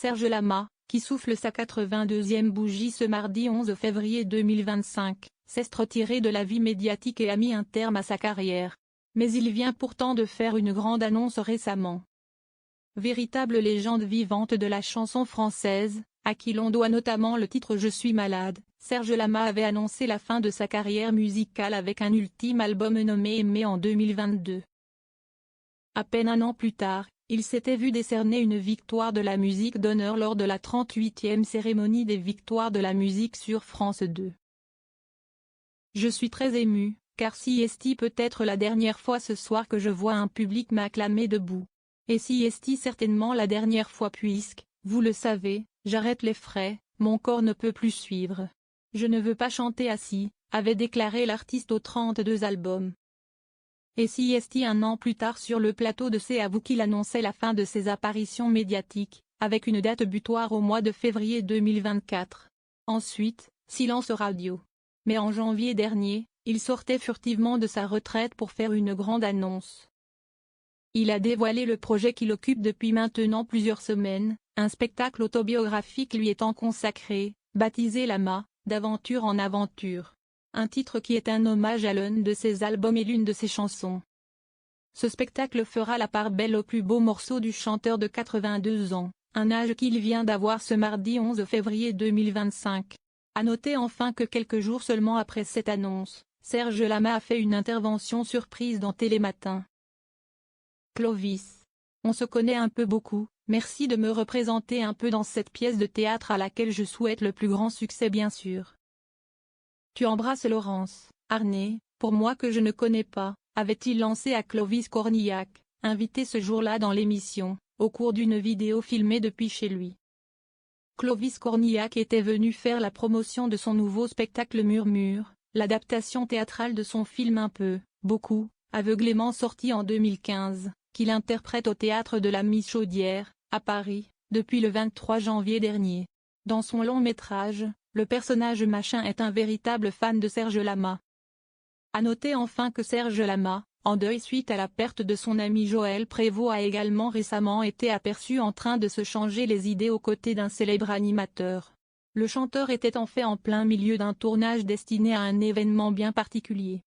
Serge Lama, qui souffle sa 82e bougie ce mardi 11 février 2025, s'est retiré de la vie médiatique et a mis un terme à sa carrière. Mais il vient pourtant de faire une grande annonce récemment. Véritable légende vivante de la chanson française, à qui l'on doit notamment le titre Je suis malade, Serge Lama avait annoncé la fin de sa carrière musicale avec un ultime album nommé Aimer en 2022. À peine un an plus tard, il s'était vu décerner une victoire de la musique d'honneur lors de la 38e cérémonie des victoires de la musique sur France 2. Je suis très ému, car si est peut-être la dernière fois ce soir que je vois un public m'acclamer debout. Et si est certainement la dernière fois puisque, vous le savez, j'arrête les frais, mon corps ne peut plus suivre. Je ne veux pas chanter assis, avait déclaré l'artiste aux 32 albums. Et si un an plus tard sur le plateau de C'est à vous qu'il annonçait la fin de ses apparitions médiatiques, avec une date butoir au mois de février 2024. Ensuite, silence radio. Mais en janvier dernier, il sortait furtivement de sa retraite pour faire une grande annonce. Il a dévoilé le projet qu'il occupe depuis maintenant plusieurs semaines, un spectacle autobiographique lui étant consacré, baptisé Lama, d'aventure en aventure. Un titre qui est un hommage à l'un de ses albums et l'une de ses chansons. Ce spectacle fera la part belle aux plus beaux morceaux du chanteur de 82 ans, un âge qu'il vient d'avoir ce mardi 11 février 2025. À noter enfin que quelques jours seulement après cette annonce, Serge Lama a fait une intervention surprise dans Télématin. Clovis. On se connaît un peu beaucoup, merci de me représenter un peu dans cette pièce de théâtre à laquelle je souhaite le plus grand succès bien sûr. Tu embrasses Laurence, Arnay, pour moi que je ne connais pas, avait-il lancé à Clovis Cornillac, invité ce jour-là dans l'émission, au cours d'une vidéo filmée depuis chez lui. Clovis Cornillac était venu faire la promotion de son nouveau spectacle Murmure, l'adaptation théâtrale de son film Un peu, beaucoup, aveuglément sorti en 2015, qu'il interprète au théâtre de la Michaudière, à Paris, depuis le 23 janvier dernier. Dans son long métrage, le personnage Machin est un véritable fan de Serge Lama. À noter enfin que Serge Lama, en deuil suite à la perte de son ami Joël Prévost, a également récemment été aperçu en train de se changer les idées aux côtés d'un célèbre animateur. Le chanteur était en fait en plein milieu d'un tournage destiné à un événement bien particulier.